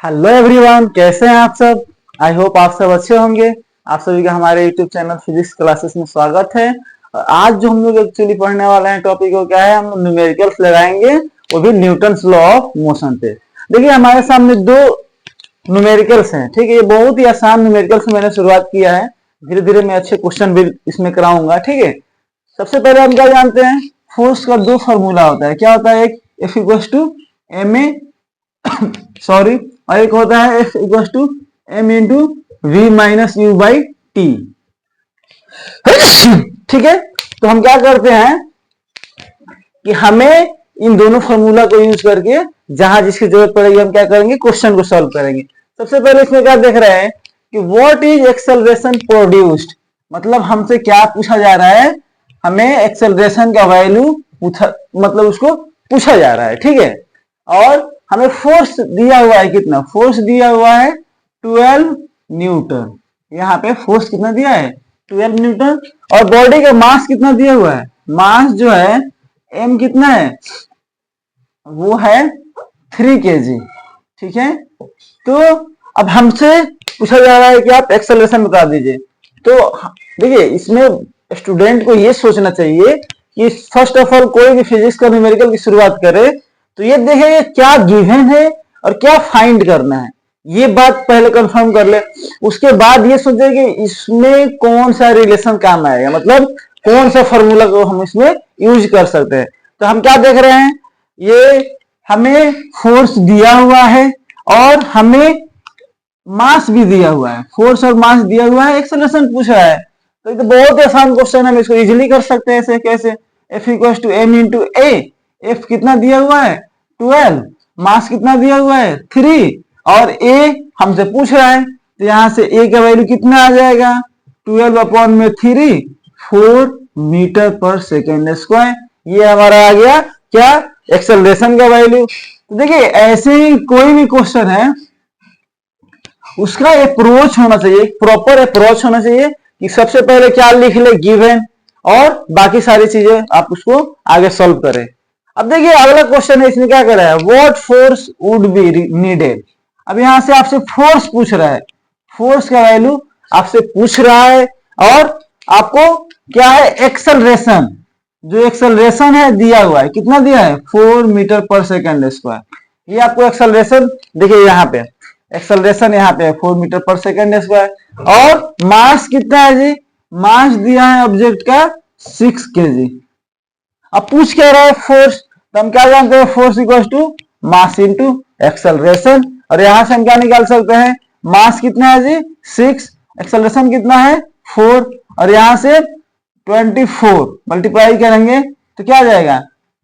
Hello everyone, कैसे हैं आप सब। आई होप आप सब अच्छे होंगे। आप सभी का हमारे यूट्यूब चैनल फिजिक्स क्लासेस में स्वागत है। और आज जो हम लोग एक्चुअली पढ़ने वाले हैं टॉपिक को क्या है, हम न्यूमेरिकल्स लगाएंगे, वो भी न्यूटन्स लॉ ऑफ मोशन पे। देखिए हमारे सामने दो न्यूमेरिकल्स हैं, ठीक है। ये बहुत ही आसान न्यूमेरिकल्स से मैंने शुरुआत किया है। धीरे धीरे मैं अच्छे क्वेश्चन भी इसमें कराऊंगा, ठीक है। सबसे पहले हम क्या जानते हैं, फोर्स का दो फॉर्मूला होता है। क्या होता है, एक F equals to m a sorry, और एक होता है F equals to m into v minus u by t. ठीक है, तो हम क्या करते हैं कि हमें इन दोनों फॉर्मूला को यूज करके जहां जिसकी जरूरत पड़ेगी हम क्या करेंगे, क्वेश्चन को सॉल्व करेंगे। सबसे पहले इसमें क्या देख रहे हैं कि व्हाट इज एक्सेलरेशन प्रोड्यूस्ड, मतलब हमसे क्या पूछा जा रहा है, हमें एक्सेलरेशन का वैल्यू मतलब उसको पूछा जा रहा है, ठीक है। और हमें फोर्स दिया हुआ है, कितना फोर्स दिया हुआ है, 12 न्यूटन। यहाँ पे फोर्स कितना दिया है, 12 न्यूटन। और बॉडी का मास कितना दिया हुआ है, मास जो है m कितना है, वो है 3 kg, ठीक है। तो अब हमसे पूछा जा रहा है कि आप एक्सेलरेशन बता दीजिए। तो देखिए इसमें स्टूडेंट को ये सोचना चाहिए कि फर्स्ट ऑफ ऑल कोई भी फिजिक्स का न्यूमेरिकल की शुरुआत करे तो ये देखेंगे क्या गिवन है और क्या फाइंड करना है, ये बात पहले कंफर्म कर ले। उसके बाद ये सोचे कि इसमें कौन सा रिलेशन काम आएगा, मतलब कौन सा फॉर्मूला को हम इसमें यूज कर सकते हैं। तो हम क्या देख रहे हैं, ये हमें फोर्स दिया हुआ है और हमें मास भी दिया हुआ है, फोर्स और मास दिया हुआ है, एक्सेलरेशन पूछा है। तो ये तो बहुत ही आसान क्वेश्चन है, हम इसको इजीली कर सकते हैं। ऐसे कैसे, F equals to m into a. F कितना दिया हुआ है 12, मास कितना दिया हुआ है 3, और A हमसे पूछ रहा है, तो यहां से A का वैल्यू कितना आ जाएगा, 12 अपॉन में 3, 4 मीटर पर सेकेंड स्क्वायर। ये हमारा आ गया क्या, एक्सेलरेशन का वैल्यू। तो देखिए ऐसे ही कोई भी क्वेश्चन है उसका अप्रोच होना चाहिए, प्रॉपर अप्रोच होना चाहिए कि सबसे पहले क्या लिख ले, गिवन, और बाकी सारी चीजें आप उसको आगे सॉल्व करें। अब देखिए अगला क्वेश्चन है, इसमें क्या कर रहा है, what force would be needed. अब यहां से आपसे फोर्स पूछ रहा है, फोर्स का वैल्यू आपसे पूछ रहा है, और आपको क्या है, एक्सेलरेशन, जो एक्सेलरेशन है दिया हुआ है, कितना दिया है 4 मीटर पर सेकेंड स्क्वायर। ये आपको एक्सेलरेशन देखिए, यहाँ पे एक्सेलरेशन यहाँ पे 4 मीटर पर सेकेंड स्क्वायर। और मास कितना है जी, मास दिया है ऑब्जेक्ट का 6 kg। अब पूछ क्या रहा है फोर्स, तो हम क्या जानते हैं, force equal to mass into acceleration. और यहां से हम क्या निकाल सकते हैं, मास कितना है जी 6, एक्सेलरेशन कितना है 4, और यहां से 24 मल्टीप्लाई करेंगे तो क्या आ जाएगा,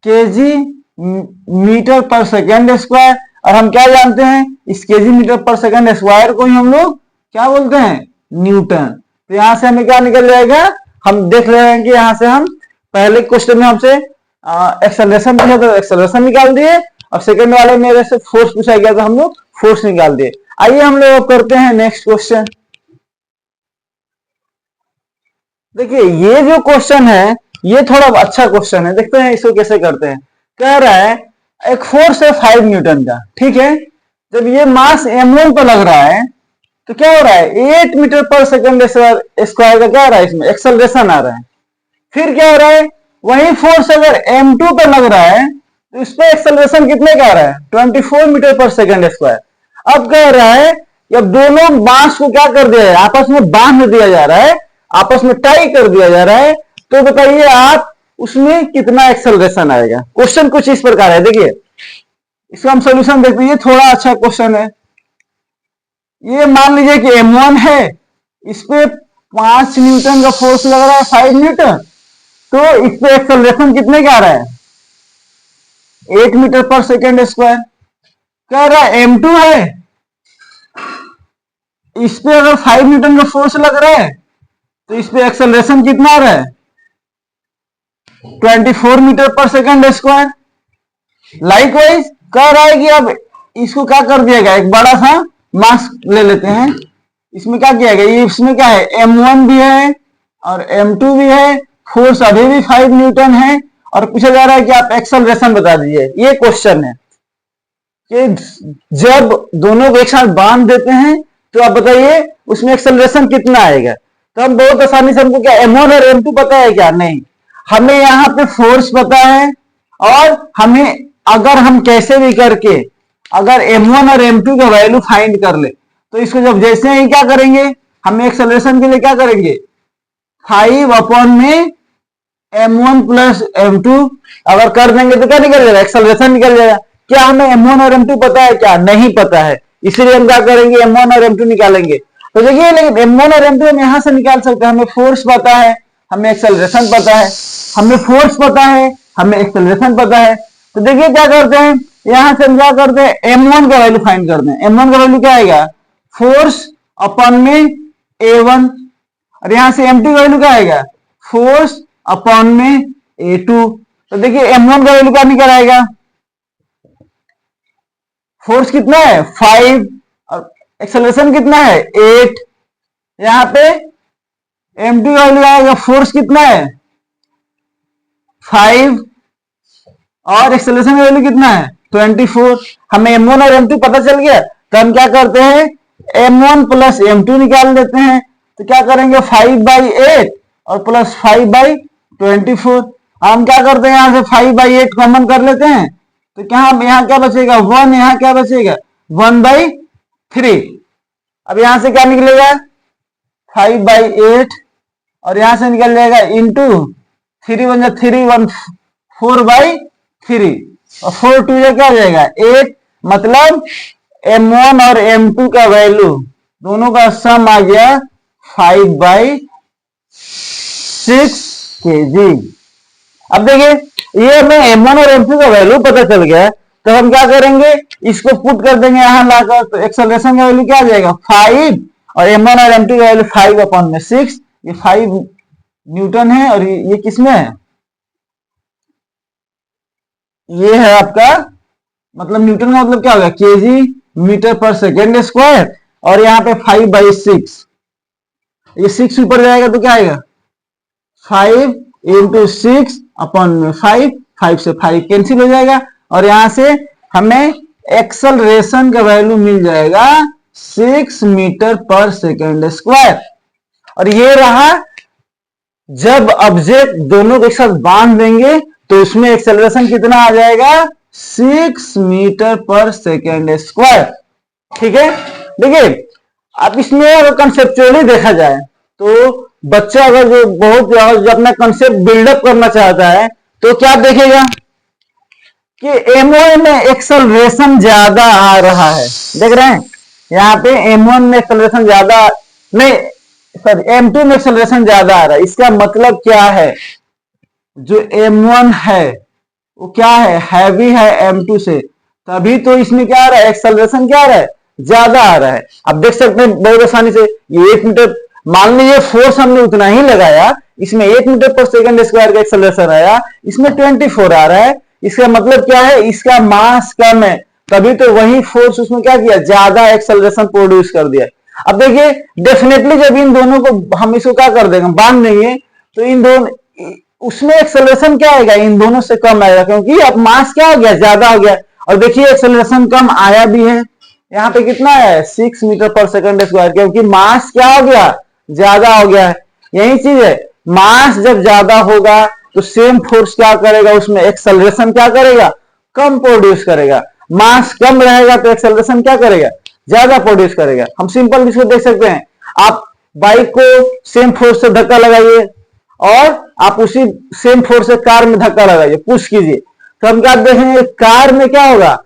केजी मीटर पर सेकेंड स्क्वायर। और हम क्या जानते हैं, इस केजी मीटर पर सेकेंड स्क्वायर को ही हम लोग क्या बोलते हैं, न्यूटन। तो यहां से हमें क्या निकल जाएगा, हम देख रहे हैं कि यहां से हम पहले क्वेश्चन में हमसे एक्सेलरेशन पूछा तो एक्सेलरेशन निकाल दिए, और सेकंड वाले मेरे से फोर्स पूछा गया तो हम लोग फोर्स निकाल दिए। आइए हम लोग करते हैं नेक्स्ट क्वेश्चन। देखिए ये जो क्वेश्चन है ये थोड़ा अच्छा क्वेश्चन है, देखते हैं इसको कैसे करते हैं। कह रहा है एक फोर्स है 5 न्यूटन का, ठीक है। जब ये मास m1 पर लग रहा है तो क्या हो रहा है, 8 मीटर पर सेकेंड स्क्वायर का क्या आ रहा है, इसमें एक्सेलरेशन आ रहा है। फिर क्या हो रहा है, वही फोर्स अगर m2 पर लग रहा है तो इस पे एक्सेलरेशन कितने का आ रहा है, 24 मीटर पर सेकेंड स्क्वायर। अब कह रहा है कि अब दोनों मास को क्या कर दिया है, आपस में बांध दिया जा रहा है, आपस में टाई कर दिया जा रहा है। तो बताइए आप उसमें कितना एक्सेलरेशन आएगा। क्वेश्चन कुछ इस प्रकार है, देखिए इसका हम सोल्यूशन देखते हैं। ये थोड़ा अच्छा क्वेश्चन है। ये मान लीजिए कि m1 है, इस पे 5 न्यूटन का फोर्स लग रहा है, 5 न्यूटन। तो इस पे एक्सेलरेशन कितने का आ रहा है, 8 मीटर पर सेकेंड स्क्वायर। कह रहा है m2 है, इस पे अगर 5 न्यूटन का फोर्स लग रहा है तो इस पे एक्सेलरेशन कितना आ रहा है, 24 मीटर पर सेकेंड स्क्वायर। लाइकवाइज कह रहा है कि अब इसको क्या कर दिया गया, एक बड़ा सा मास ले लेते हैं। इसमें क्या किया गया, ये इसमें क्या है, m1 भी है और m2 भी है, फोर्स अभी भी 5 न्यूटन है, और पूछा जा रहा है कि आप एक्सेलरेशन बता दीजिए। ये क्वेश्चन है। कि जब दोनों को एक साथ बांध देते हैं तो आप बताइए उसमें एक्सेलरेशन कितना आएगा। तो हम बहुत आसानी से, हमको क्या m1 और m2 पता है क्या? नहीं, हमें यहाँ पे फोर्स पता है, और हमें अगर हम कैसे भी करके अगर m1 और m2 का वैल्यू फाइंड कर ले तो इसको जब जैसे ही क्या करेंगे, हमें एक्सेलरेशन के लिए क्या करेंगे, 5 अपॉन में m1 प्लस m2 अगर कर देंगे तो क्या निकल जाएगा, एक्सेलरेशन निकल जाएगा। क्या हमें m1 और m2 पता है क्या? नहीं पता है, इसलिए हम क्या करेंगे, m1 और m2 निकालेंगे। तो देखिए, लेकिन m1 और m2 हम यहां से निकाल सकते हैं, हमें फोर्स पता है, हमें एक्सेलरेशन पता है, हमें फोर्स पता है, हमें एक्सेलरेशन पता है। तो देखिए क्या करते हैं, यहां से हम क्या करते हैं, m1 का वैल्यू फाइंड करते हैं। m1 का वैल्यू क्या आएगा, फोर्स अपॉन में a1, और यहां से m2 का वैल्यू क्या आएगा, फोर्स अपॉन में a2। तो देखिए m1 का वैल्यू क्या निकल आएगा, फोर्स कितना है 5 और एक्सेलरेशन कितना है 8। यहां पे m2 का वैल्यू आएगा, फोर्स कितना है 5 और एक्सेलरेशन का वैल्यू कितना है 24। हमें m1 और m2 पता चल गया, तो हम क्या करते हैं, m1 प्लस m2 निकाल लेते हैं। तो क्या करेंगे, 5/8 और प्लस 5/24। हम क्या करते हैं, यहां से 5/8 कॉमन कर लेते हैं, तो क्या हम यहाँ क्या बचेगा 1, यहाँ क्या बचेगा 1/3। अब यहां से क्या निकलेगा 5/8 और यहां से निकल जाएगा इंटू 3 1 3 1 4/3 और 4 2 क्या आ जाएगा 8। मतलब m1 और m2 का वैल्यू दोनों का सम आ गया 5/6 kg। अब देखिए, ये हमें m1 और m2 का वैल्यू पता चल गया, तो हम क्या करेंगे, इसको पुट कर देंगे यहां लाकर, तो एक्सेलरेशन का वैल्यू क्या आ जाएगा 5 और m1 और m2 का वैल्यू 5/6। ये 5 न्यूटन है और ये किसमें है, ये है आपका, मतलब न्यूटन का मतलब क्या होगा केजी मीटर पर सेकेंड स्क्वायर, और यहाँ पे 5/6, ये 6 ऊपर जाएगा तो क्या आएगा 5 इंटू 6 अपॉन 5, 5 से 5 कैंसिल हो जाएगा, और यहां से हमें एक्सेलरेशन का वैल्यू मिल जाएगा 6 मीटर पर सेकेंड स्क्वायर। और ये रहा, जब ऑब्जेक्ट दोनों को एक साथ बांध देंगे तो उसमें एक्सेलरेशन कितना आ जाएगा 6 मीटर पर सेकेंड स्क्वायर। ठीक है, देखिए अब इसमें अगर कंसेप्चुअली देखा जाए तो बच्चा अगर जो बहुत जो अपना कंसेप्ट बिल्डअप करना चाहता है तो क्या देखेगा कि m1 में एक्सेलरेशन ज्यादा आ रहा है, देख रहे हैं यहाँ पे m1 में एक्सेलरेशन ज्यादा नहीं, सॉरी m2 में एक्सेलरेशन ज्यादा आ रहा है। इसका मतलब क्या है, जो m1 है वो क्या है, हैवी है m2 से, तभी तो इसमें क्या आ रहा है, एक्सेलरेशन क्या आ रहा है, ज्यादा आ रहा है। अब देख सकते हैं बहुत आसानी से, ये 1 मीटर, मान लीजिए फोर्स हमने उतना ही लगाया, इसमें 1 मीटर पर सेकंड स्क्वायर का एक्सेलरेशन आया, इसमें 24 आ रहा है। इसका मतलब क्या है, इसका मास कम है, तभी तो वही फोर्स उसमें क्या किया, ज्यादा एक्सेलरेशन प्रोड्यूस कर दिया। अब देखिए डेफिनेटली जब इन दोनों को हम इसको क्या कर देंगे, बांध देंगे, तो इन दोनों उसमें एक्सेलरेशन क्या आएगा, इन दोनों से कम आएगा, क्योंकि अब मास क्या हो गया, ज्यादा हो गया। और देखिए एक्सेलरेशन कम आया भी है, यहाँ पे कितना है 6 मीटर पर सेकंड स्क्वायर, क्योंकि मास क्या हो गया, ज्यादा हो गया है। यही चीज है, मास जब ज्यादा होगा तो सेम फोर्स क्या करेगा, उसमें एक्सेलरेशन क्या करेगा, कम प्रोड्यूस करेगा। मास कम रहेगा तो एक्सेलरेशन क्या करेगा, ज्यादा प्रोड्यूस करेगा। हम सिंपल इसको देख सकते हैं, आप बाइक को सेम फोर्स से धक्का लगाइए और आप उसी सेम फोर्स से कार में धक्का लगाइए, पुश कीजिए, तो हम क्या देखेंगे, कार में क्या होगा,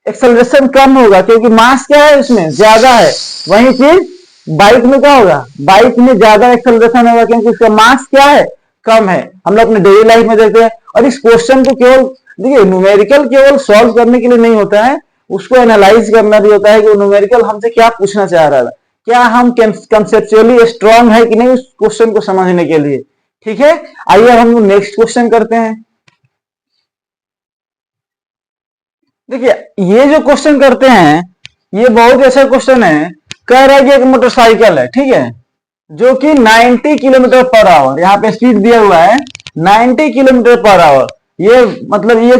एक्सेलरेशन कम होगा, क्योंकि मास क्या है उसमें ज्यादा है। वही चीज बाइक में क्या होगा, बाइक में ज्यादा एक्सेलरेशन होगा, क्योंकि उसका मास क्या है, कम है। हम लोग अपने डेली लाइफ में देखते हैं। और इस क्वेश्चन को केवल देखिए, न्यूमेरिकल केवल सॉल्व करने के लिए नहीं होता है, उसको एनालाइज करना भी होता है कि न्यूमेरिकल हमसे क्या पूछना चाह रहा है, क्या हम कंसेप्चुअली स्ट्रांग है कि नहीं उस क्वेश्चन को समझने के लिए। ठीक है, आइए हम नेक्स्ट क्वेश्चन करते हैं। देखिए ये जो क्वेश्चन करते हैं, ये बहुत ऐसा क्वेश्चन है, कह रहा है कि एक मोटरसाइकिल है, ठीक है, जो कि 90 किलोमीटर पर आवर, यहाँ पे स्पीड दिया हुआ है 90 किलोमीटर पर आवर। ये मतलब ये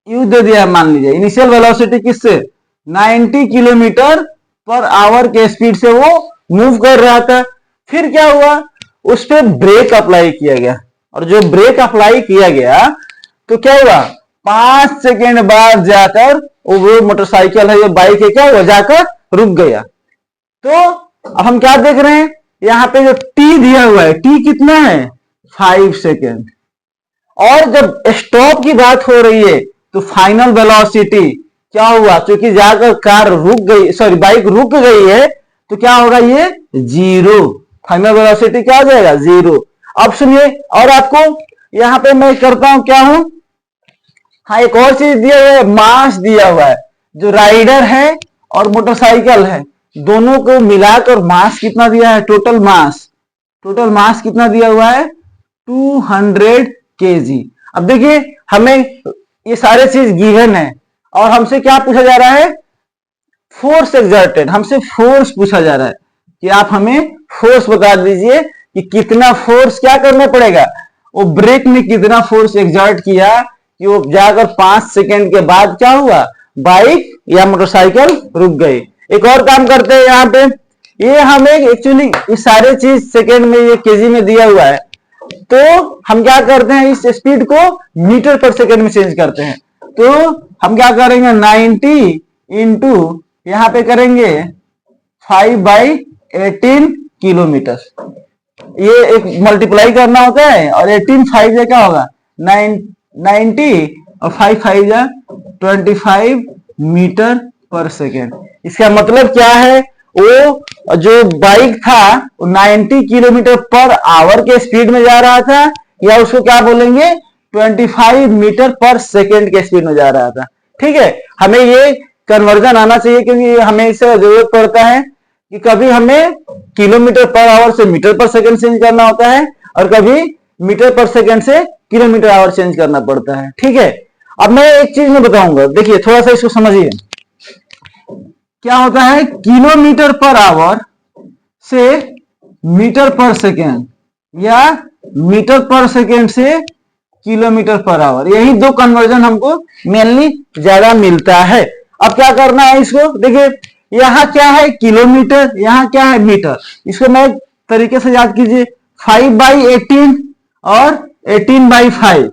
यू दे दिया है, मान लीजिए इनिशियल वेलोसिटी किससे 90 किलोमीटर पर आवर के स्पीड से वो मूव कर रहा था। फिर क्या हुआ, उस पर ब्रेक अप्लाई किया गया, और जो ब्रेक अप्लाई किया गया तो क्या हुआ 5 सेकेंड बाद जाकर वो मोटरसाइकिल है, ये बाइक है, क्या हुआ जाकर रुक गया। तो अब हम क्या देख रहे हैं, यहां पे जो टी दिया हुआ है, टी कितना है 5 सेकेंड, और जब स्टॉप की बात हो रही है तो फाइनल वेलोसिटी क्या हुआ, क्योंकि जाकर कार रुक गई, सॉरी बाइक रुक गई है, तो क्या होगा ये 0, फाइनल वेलोसिटी क्या हो जाएगा 0। अब सुनिए, और आपको यहां पे मैं करता हूं क्या हूं, हाँ एक और चीज दिया हुआ है, मास दिया हुआ है, जो राइडर है और मोटरसाइकिल है दोनों को मिलाकर मास कितना दिया है, टोटल मास कितना दिया हुआ है 200 kg। अब देखिए हमें ये सारे चीज गिवन है, और हमसे क्या पूछा जा रहा है, फोर्स एक्सर्टेड, हमसे फोर्स पूछा जा रहा है कि आप हमें फोर्स बता दीजिए कि कितना फोर्स क्या करना पड़ेगा, वो ब्रेक ने कितना फोर्स एक्सर्ट किया कि वो जाकर 5 सेकेंड के बाद क्या हुआ, बाइक या मोटरसाइकिल रुक गई। एक और काम करते हैं, यहाँ पे ये हमें एक्चुअली ये सारे चीज सेकेंड में, ये केजी में दिया हुआ है, तो हम क्या करते हैं इस स्पीड को मीटर पर सेकेंड में चेंज करते हैं। तो हम क्या करेंगे 90 इंटू यहाँ पे करेंगे 5/18 किलोमीटर, ये एक मल्टीप्लाई करना होता है, और 18 5 से क्या होगा 90 और 5 5 जा 25 मीटर पर सेकेंड। इसका मतलब क्या है, वो जो बाइक था वो 90 किलोमीटर पर आवर के स्पीड में जा रहा था, या उसको क्या बोलेंगे 25 मीटर पर सेकेंड के स्पीड में जा रहा था। ठीक है, हमें ये कन्वर्जन आना चाहिए, क्योंकि हमें इससे जरूरत पड़ता है कि कभी हमें किलोमीटर पर आवर से मीटर पर सेकेंड चेंज करना होता है, और कभी मीटर पर सेकेंड से किलोमीटर आवर चेंज करना पड़ता है। ठीक है, अब मैं एक चीज में बताऊंगा, देखिए थोड़ा सा इसको समझिए, क्या होता है किलोमीटर पर आवर से मीटर पर सेकेंड, या मीटर पर सेकेंड से किलोमीटर पर आवर, यही दो कन्वर्जन हमको मेनली ज्यादा मिलता है। अब क्या करना है इसको, देखिए यहाँ क्या है किलोमीटर, यहाँ क्या है मीटर, इसको मैं तरीके से याद कीजिए 5/18 और 18/5,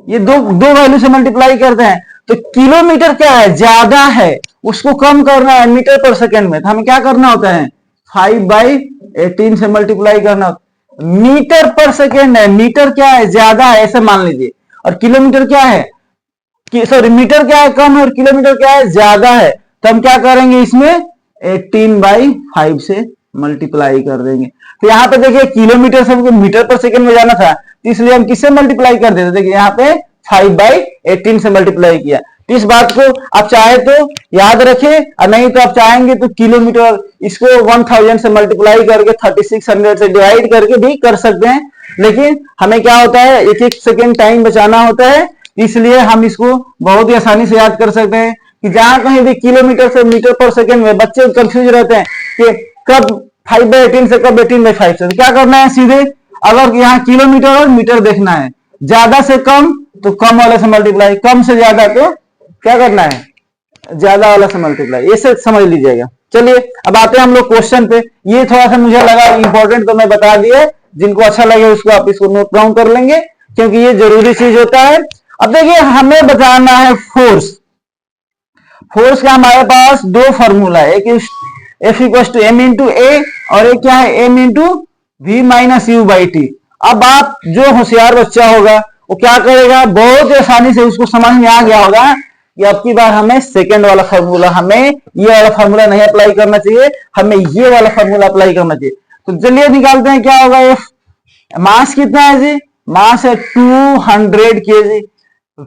ये दो वैल्यू से मल्टीप्लाई करते हैं, तो किलोमीटर क्या है ज्यादा है, उसको कम करना है मीटर पर सेकेंड में, तो हमें क्या करना होता है 5/18 से मल्टीप्लाई करना होता है। मीटर पर सेकेंड है, मीटर क्या है ज्यादा है ऐसे मान लीजिए, और किलोमीटर क्या है, सॉरी मीटर क्या है कम है और किलोमीटर क्या है ज्यादा है, तो हम क्या करेंगे इसमें 18/5 से मल्टीप्लाई कर देंगे। तो यहाँ पे देखिए किलोमीटर से हमको मीटर पर सेकेंड में जाना था, तो इसलिए हम किससे मल्टीप्लाई कर देते, देखिए यहाँ पे 5/18 से मल्टीप्लाई किया। तो इस बात को आप चाहे तो याद रखें, और नहीं तो आप चाहेंगे तो किलोमीटर इसको 1000 से मल्टीप्लाई करके 3600 से डिवाइड करके भी कर सकते हैं, लेकिन हमें क्या होता है एक एक सेकेंड टाइम बचाना होता है, इसलिए हम इसको बहुत ही आसानी से याद कर सकते हैं कि जहां कहीं भी किलोमीटर से मीटर पर सेकेंड में बच्चे कंफ्यूज रहते हैं कि कब 5/18 से कब 18/5 से, क्या करना है सीधे, अगर यहाँ किलोमीटर और मीटर देखना है, ज्यादा से कम तो कम वाले से मल्टीप्लाई, कम से ज्यादा तो क्या करना है ज्यादा वाला से मल्टीप्लाई, ये से समझ लीजिएगा। चलिए अब आते हैं हम लोग क्वेश्चन पे, ये थोड़ा सा मुझे लगा इंपॉर्टेंट तो मैं बता दिया, जिनको अच्छा लगे उसको आप इसको नोट डाउन कर लेंगे, क्योंकि ये जरूरी चीज होता है। अब देखिए हमें बताना है फोर्स, फोर्स का हमारे पास दो फॉर्मूला है, एक F = m × a और एक क्या है m × v - u/t। अब आप जो होशियार बच्चा होगा वो क्या करेगा, बहुत आसानी से उसको समझ में आ गया होगा कि अब की बार हमें सेकंड वाला फॉर्मूला, हमें ये वाला फॉर्मूला नहीं अप्लाई करना चाहिए, हमें ये वाला फॉर्मूला अप्लाई करना चाहिए। तो चलिए निकालते हैं क्या होगा, F मास कितना है जी, मास है 200 kg।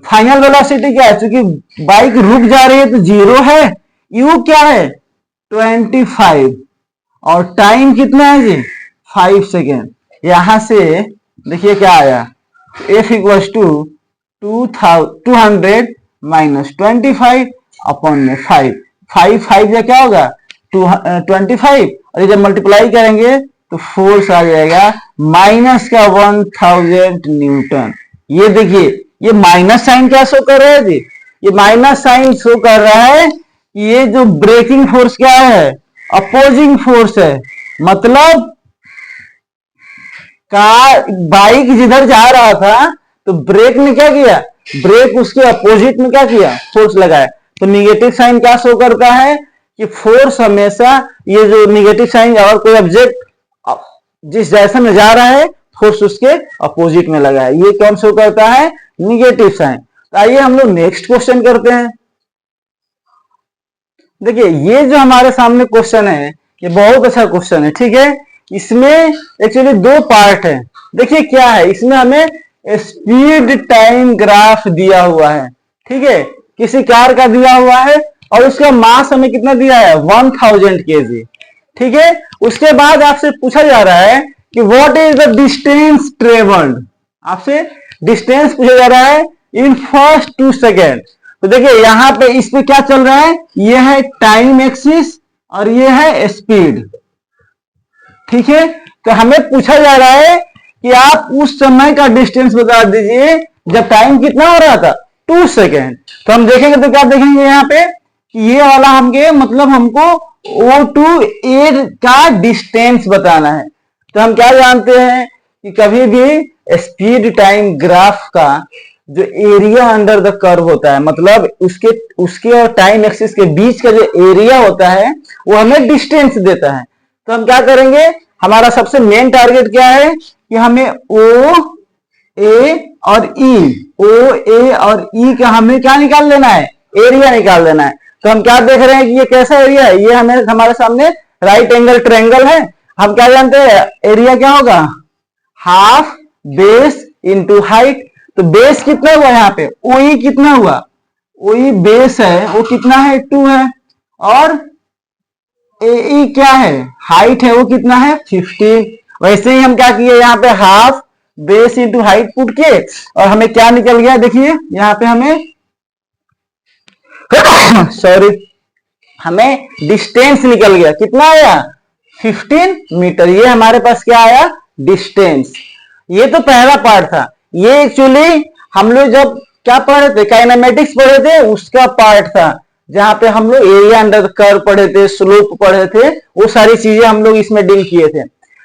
फाइनल वेलोसिटी क्या है, क्योंकि बाइक रुक जा रही है तो 0 है, u क्या है 25, और टाइम कितना है जी 5 सेकेंड। यहां से देखिए क्या आया, F = 200 - 25 अपॉन 5, 5 से क्या होगा 25, और जब मल्टीप्लाई करेंगे तो फोर्स आ जाएगा -1000 न्यूटन। ये देखिए ये माइनस साइन क्या शो कर रहा है जी? ये माइनस साइन शो कर रहा है कि ये जो ब्रेकिंग फोर्स क्या है, अपोजिंग फोर्स है। मतलब कार बाइक जिधर जा रहा था तो ब्रेक ने क्या किया, ब्रेक उसके अपोजिट में क्या किया, फोर्स लगाया। तो निगेटिव साइन क्या शो करता है कि फोर्स हमेशा, ये जो निगेटिव साइन और कोई ऑब्जेक्ट जिस डायरेक्शन में जा रहा है फोर्स उसके अपोजिट में लगा है, ये कौन शो करता है, निगेटिव साइन। तो आइए हम लोग नेक्स्ट क्वेश्चन करते हैं। देखिए ये जो हमारे सामने क्वेश्चन है ये बहुत अच्छा क्वेश्चन है, ठीक है। इसमें एक्चुअली दो पार्ट है। देखिए क्या है, इसमें हमें स्पीड टाइम ग्राफ दिया हुआ है, ठीक है, किसी कार का दिया हुआ है और उसका मास हमें कितना दिया है, 1000 kg, ठीक है। उसके बाद आपसे पूछा जा रहा है कि what is the distance travelled, आपसे डिस्टेंस पूछा जा रहा है इन फर्स्ट 2 सेकेंड। तो देखिए यहाँ पे इस पे क्या चल रहा है, ये है टाइम एक्सिस और ये है स्पीड, ठीक है। तो हमें पूछा जा रहा है कि आप उस समय का डिस्टेंस बता दीजिए जब टाइम कितना हो रहा था, 2 सेकेंड। तो हम देखेंगे तो क्या देखेंगे यहाँ पे कि ये वाला हमके मतलब हमको O to A का डिस्टेंस बताना है। तो हम क्या जानते हैं कि कभी भी स्पीड टाइम ग्राफ का जो एरिया अंडर द कर्व होता है, मतलब उसके और टाइम एक्सिस के बीच का जो एरिया होता है वो हमें डिस्टेंस देता है। तो हम क्या करेंगे, हमारा सबसे मेन टारगेट क्या है कि हमें O A और E का हमें क्या निकाल लेना है, एरिया निकाल लेना है। तो हम क्या देख रहे हैं कि ये कैसा एरिया है, ये हमें हमारे सामने राइट एंगल ट्रायंगल है। हम क्या जानते हैं एरिया क्या होगा, हाफ बेस इंटू हाइट। तो बेस कितना हुआ यहाँ पे, OE कितना हुआ, OE बेस है वो कितना है, 2 है, और AE क्या है, हाइट है वो कितना है, 15। वैसे ही हम क्या किए, यहाँ पे half base into height put किए और हमें क्या निकल गया, देखिए यहाँ पे हमें सॉरी हमें डिस्टेंस निकल गया, कितना आया, 15 मीटर। ये हमारे पास क्या आया, डिस्टेंस। ये तो पहला पार्ट था। ये एक्चुअली हम लोग जब क्या पढ़े थे, काइनेमेटिक्स पढ़े थे, उसका पार्ट था जहां पे हम लोग एरिया अंडर कर्व पढ़े थे, स्लोप पढ़े थे, वो सारी चीजें हम लोग इसमें डील किए थे।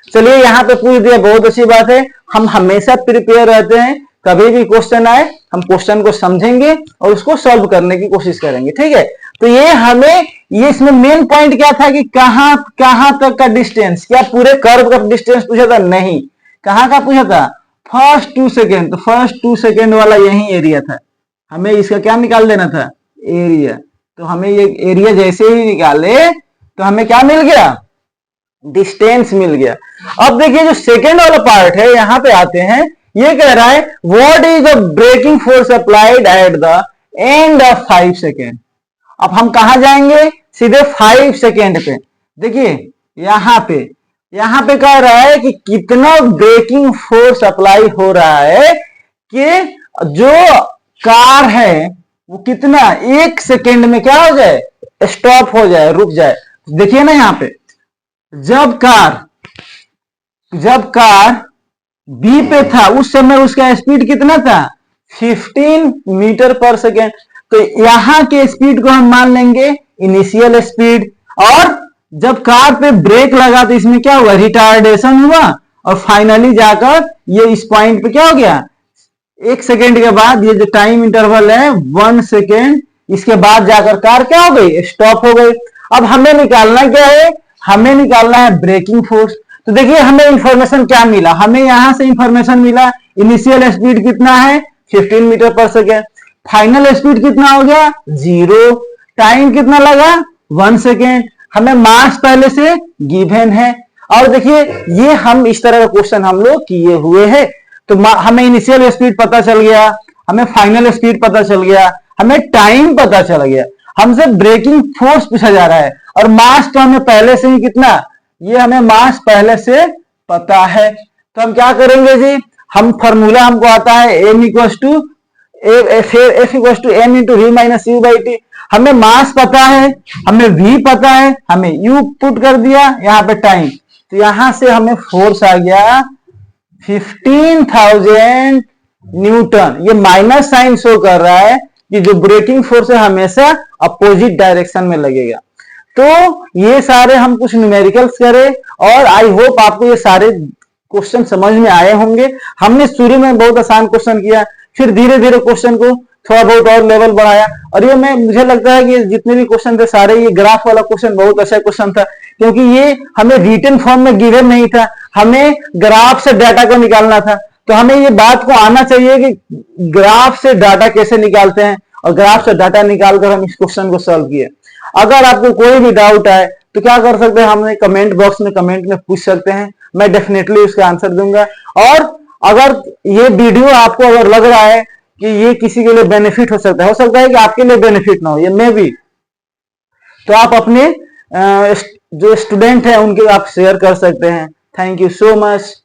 चलिए यहाँ पे पूछ दिया, बहुत अच्छी बात है। हम हमेशा प्रिपेयर रहते हैं, कभी भी क्वेश्चन आए हम क्वेश्चन को समझेंगे और उसको सॉल्व करने की कोशिश करेंगे, ठीक है। तो ये हमें, ये इसमें मेन पॉइंट क्या था कि कहां तक का डिस्टेंस, क्या पूरे कर्व का डिस्टेंस पूछा था, नहीं, कहां का पूछा था, फर्स्ट 2 सेकेंड। तो फर्स्ट 2 सेकेंड वाला यही एरिया था, हमें इसका क्या निकाल देना था, एरिया। तो हमें ये एरिया जैसे ही निकाले तो हमें क्या मिल गया, डिस्टेंस मिल गया। अब देखिए जो सेकेंड वाला पार्ट है, यहां पे आते हैं, ये कह रहा है what is the breaking force applied at the end of 5 second. अब हम कहा जाएंगे, सीधे 5 सेकेंड पे। देखिए यहां पे कह रहा है कि कितना ब्रेकिंग फोर्स अप्लाई हो रहा है कि जो कार है वो कितना 1 सेकेंड में क्या हो जाए, स्टॉप हो जाए, रुक जाए। देखिए ना यहाँ पे जब कार बी पे था उस समय उसका स्पीड कितना था, 15 मीटर पर सेकेंड। तो यहां के स्पीड को हम मान लेंगे इनिशियल स्पीड, और जब कार पे ब्रेक लगा तो इसमें क्या हुआ, रिटार्डेशन हुआ, और फाइनली जाकर ये इस पॉइंट पे क्या हो गया, 1 सेकेंड के बाद ये जो टाइम इंटरवल है 1 सेकेंड, इसके बाद जाकर कार क्या हो गई, स्टॉप हो गई। अब हमें निकालना क्या है, हमें निकालना है ब्रेकिंग फोर्स। तो देखिए हमें इंफॉर्मेशन क्या मिला, हमें यहां से इंफॉर्मेशन मिला इनिशियल स्पीड कितना है 15 मीटर पर सेकेंड, फाइनल स्पीड कितना हो गया 0, टाइम कितना लगा 1 सेकेंड, हमें मास पहले से गिवन है। और देखिए ये हम इस तरह का क्वेश्चन हम लोग किए हुए हैं। तो हमें इनिशियल स्पीड पता चल गया, हमें फाइनल स्पीड पता चल गया, हमें टाइम पता चल गया, हमसे ब्रेकिंग फोर्स पूछा जा रहा है, और मास तो हमें पहले से ही कितना, ये हमें मास पहले से पता है। तो हम क्या करेंगे जी, हम फॉर्मूला हमको आता है m equal to F equal to m into v minus u by t. हमें मास पता है, हमें v पता है, हमें u पुट कर दिया, यहाँ पे टाइम, तो यहां से हमें फोर्स आ गया 15,000 न्यूटन। ये माइनस साइन शो कर रहा है कि जो ब्रेकिंग फोर्स है हमेशा अपोजिट डायरेक्शन में लगेगा। तो ये सारे हम कुछ न्यूमेरिकल्स करें और आई होप आपको ये सारे क्वेश्चन समझ में आए होंगे। हमने शुरू में बहुत आसान क्वेश्चन किया, फिर धीरे धीरे क्वेश्चन को थोड़ा बहुत और लेवल बढ़ाया, और ये मुझे लगता है कि जितने भी क्वेश्चन थे सारे, ये ग्राफ वाला क्वेश्चन बहुत अच्छा क्वेश्चन था, क्योंकि ये हमें रिटन फॉर्म में गिवन नहीं था, हमें ग्राफ से डाटा को निकालना था। तो हमें ये बात को आना चाहिए कि ग्राफ से डाटा कैसे निकालते हैं, और ग्राफ से डाटा निकालकर हम इस क्वेश्चन को सॉल्व किए। अगर आपको कोई भी डाउट आए तो क्या कर सकते हैं, हमने कमेंट बॉक्स में कमेंट में पूछ सकते हैं, मैं डेफिनेटली उसका आंसर दूंगा। और अगर ये वीडियो आपको अगर लग रहा है कि ये किसी के लिए बेनिफिट हो सकता है कि आपके लिए बेनिफिट ना हो, ये मे भी, तो आप अपने जो स्टूडेंट है उनके आप शेयर कर सकते हैं। Thank you so much.